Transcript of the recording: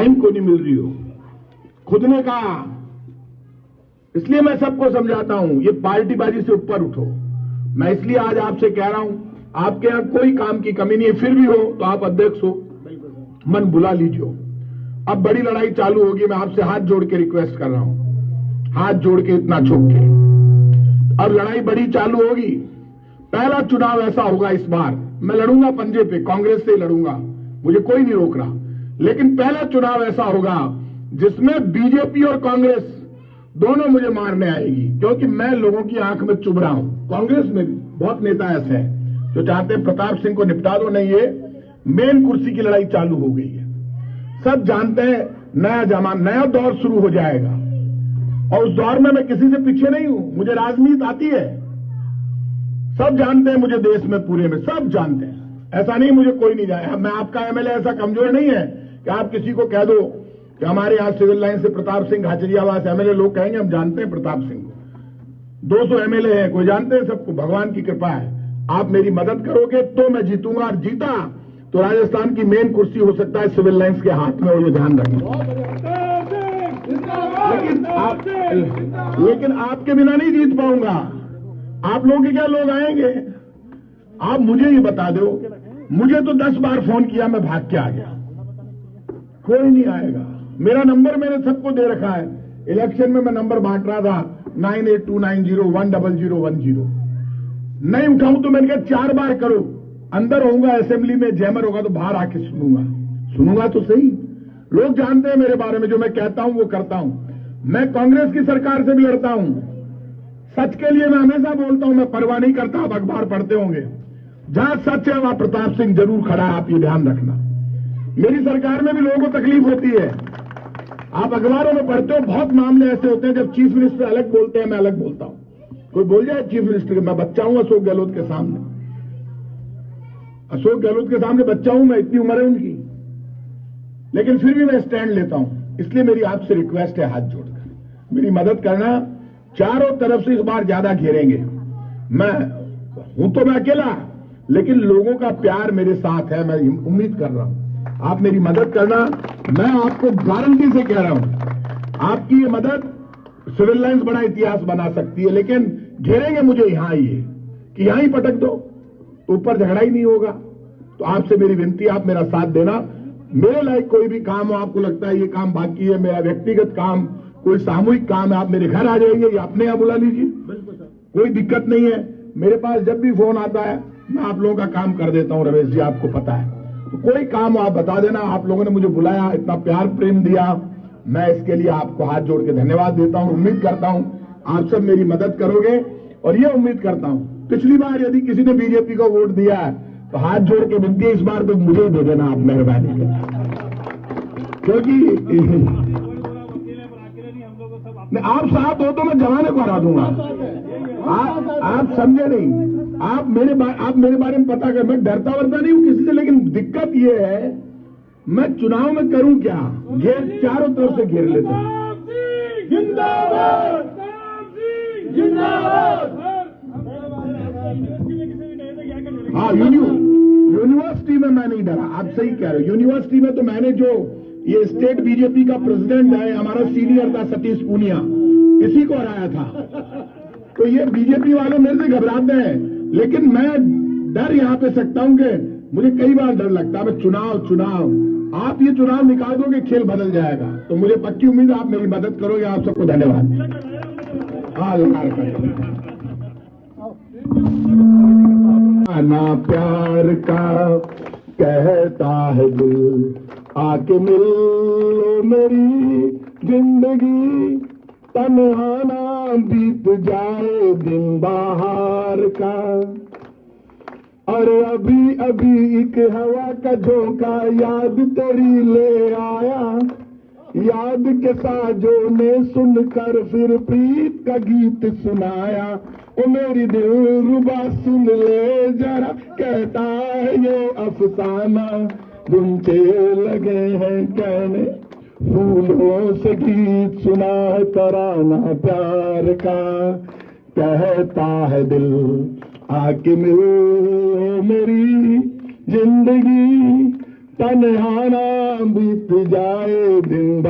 Time को नहीं मिल रही हो, खुद ने कहा। इसलिए मैं सबको समझाता हूं, ये पार्टीबाजी से ऊपर उठो। मैं इसलिए आज आपसे कह रहा हूं, आपके यहां कोई काम की कमी नहीं है, फिर भी हो तो आप अध्यक्ष हो, मन बुला लीजिए। अब बड़ी लड़ाई चालू होगी, मैं आपसे हाथ जोड़ के रिक्वेस्ट कर रहा हूं, हाथ जोड़ के इतना झुक के। अब लड़ाई बड़ी चालू होगी। पहला चुनाव ऐसा होगा इस बार, मैं लड़ूंगा पंजे पे, कांग्रेस से लड़ूंगा, मुझे कोई नहीं रोक रहा, लेकिन पहला चुनाव ऐसा होगा जिसमें बीजेपी और कांग्रेस दोनों मुझे मारने आएगी, क्योंकि मैं लोगों की आंख में चुभ रहा हूं। कांग्रेस में भी बहुत नेता ऐसे हैं जो चाहते हैं प्रताप सिंह को निपटा दो, नहीं ये मेन कुर्सी की लड़ाई चालू हो गई है। सब जानते हैं नया जमाना, नया दौर शुरू हो जाएगा, और उस दौर में मैं किसी से पीछे नहीं हूं, मुझे राजनीति आती है। सब जानते हैं मुझे, देश में पूरे में सब जानते हैं, ऐसा नहीं मुझे कोई नहीं जाए। मैं आपका एमएलए ऐसा कमजोर नहीं है कि आप किसी को कह दो कि हमारे यहां सिविल लाइन से प्रताप सिंह घाचरियावास एमएलए, लोग कहेंगे हम जानते हैं प्रताप सिंह को, 200 एमएलए हैं, कोई जानते हैं सबको, भगवान की कृपा है। आप मेरी मदद करोगे तो मैं जीतूंगा, और जीता तो राजस्थान की मेन कुर्सी हो सकता है सिविल लाइन्स के हाथ में, और ये ध्यान रखना। लेकिन आपके बिना नहीं जीत पाऊंगा। आप लोगों के क्या लोग आएंगे? आप मुझे ही बता दो, मुझे तो 10 बार फोन किया, मैं भाग के आ गया, कोई नहीं आएगा। मेरा नंबर मैंने सबको दे रखा है, इलेक्शन में मैं नंबर बांट रहा था 9829010010। नहीं उठाऊं तो मैंने कहा 4 बार करो, अंदर होऊंगा असेंबली में, जैमर होगा तो बाहर आके सुनूंगा तो सही। लोग जानते हैं मेरे बारे में, जो मैं कहता हूं वो करता हूं। मैं कांग्रेस की सरकार से भी लड़ता हूं, सच के लिए मैं हमेशा बोलता हूं, मैं परवाह नहीं करता। आप अखबार पढ़ते होंगे, जहां सच है वहां प्रताप सिंह जरूर खड़ा है, आप ये ध्यान रखना। मेरी सरकार में भी लोगों को तकलीफ होती है, आप अखबारों में पढ़ते हो, बहुत मामले ऐसे होते हैं जब चीफ मिनिस्टर अलग बोलते हैं, मैं अलग बोलता हूं। कोई बोल जाए चीफ मिनिस्टर के, मैं बच्चा हूं अशोक गहलोत के सामने, अशोक गहलोत के सामने बच्चा हूं मैं, इतनी उम्र है उनकी, लेकिन फिर भी मैं स्टैंड लेता हूं। इसलिए मेरी आपसे रिक्वेस्ट है, हाथ जोड़कर मेरी मदद करना। चारों तरफ से इस बार ज्यादा घेरेंगे, मैं हूं तो मैं अकेला, लेकिन लोगों का प्यार मेरे साथ है, मैं उम्मीद कर रहा हूं आप मेरी मदद करना। मैं आपको गारंटी से कह रहा हूं, आपकी ये मदद सिविल लाइन्स बड़ा इतिहास बना सकती है, लेकिन घेरेंगे मुझे यहां ही, कि यहां ही पटक दो तो ऊपर झगड़ा ही नहीं होगा। तो आपसे मेरी विनती, आप मेरा साथ देना। मेरे लायक कोई भी काम हो, आपको लगता है ये काम बाकी है, मेरा व्यक्तिगत काम, कोई सामूहिक काम है, आप मेरे घर आ जाइए या अपने यहां बुला लीजिए, कोई दिक्कत नहीं है। मेरे पास जब भी फोन आता है मैं आप लोगों का काम कर देता हूं, रमेश जी आपको पता है। तो कोई काम हो आप बता देना। आप लोगों ने मुझे बुलाया, इतना प्यार प्रेम दिया, मैं इसके लिए आपको हाथ जोड़ के धन्यवाद देता हूं। उम्मीद करता हूं आप सब मेरी मदद करोगे, और ये उम्मीद करता हूं पिछली बार यदि किसी ने बीजेपी को वोट दिया है तो हाथ जोड़ के विनती है, इस बार तो मुझे ही दे देना आप, मेहरबानी करके, क्योंकि आप साथ हो तो मैं जमाने को हरा दूंगा। आप समझे नहीं, आप मेरे बारे में पता कर, मैं डरता वरता नहीं हूं किसी से, लेकिन दिक्कत ये है मैं चुनाव में करूं क्या, चारों तरफ से घेर लेते हैं। जिंदाबाद जिंदाबाद। हाँ, यूनिवर्सिटी में मैं नहीं डरा, आप सही कह रहे हो। यूनिवर्सिटी में तो मैंने जो ये स्टेट बीजेपी का प्रेसिडेंट है, हमारा सीनियर था सतीश पूनिया, इसी को हराया था। तो ये बीजेपी वाले मेरे से घबराते हैं, लेकिन मैं डर यहां पे सकता हूं कि मुझे कई बार डर लगता है। मैं चुनाव आप ये चुनाव निकाल दोगे, खेल बदल जाएगा। तो मुझे पक्की उम्मीद है आप मेरी मदद करोगे। आप सबको धन्यवाद। ना प्यार का कहता है दिल, आके मिल लो मेरी जिंदगी, तन्हा ना बीत जाए दिन बाहर का। अरे अभी अभी एक हवा का झोंका याद तेरी ले आया, याद के साजों ने सुनकर फिर प्रीत का गीत सुनाया। ओ मेरी दिलरुबा सुन ले जरा, कहता है ये अफसाना, गुंचे लगे हैं कहने, फूलों से गीत सुना है तराना प्यार का। कहता है दिल आके मिल मेरी जिंदगी, तन्हाना बीत जाए दिन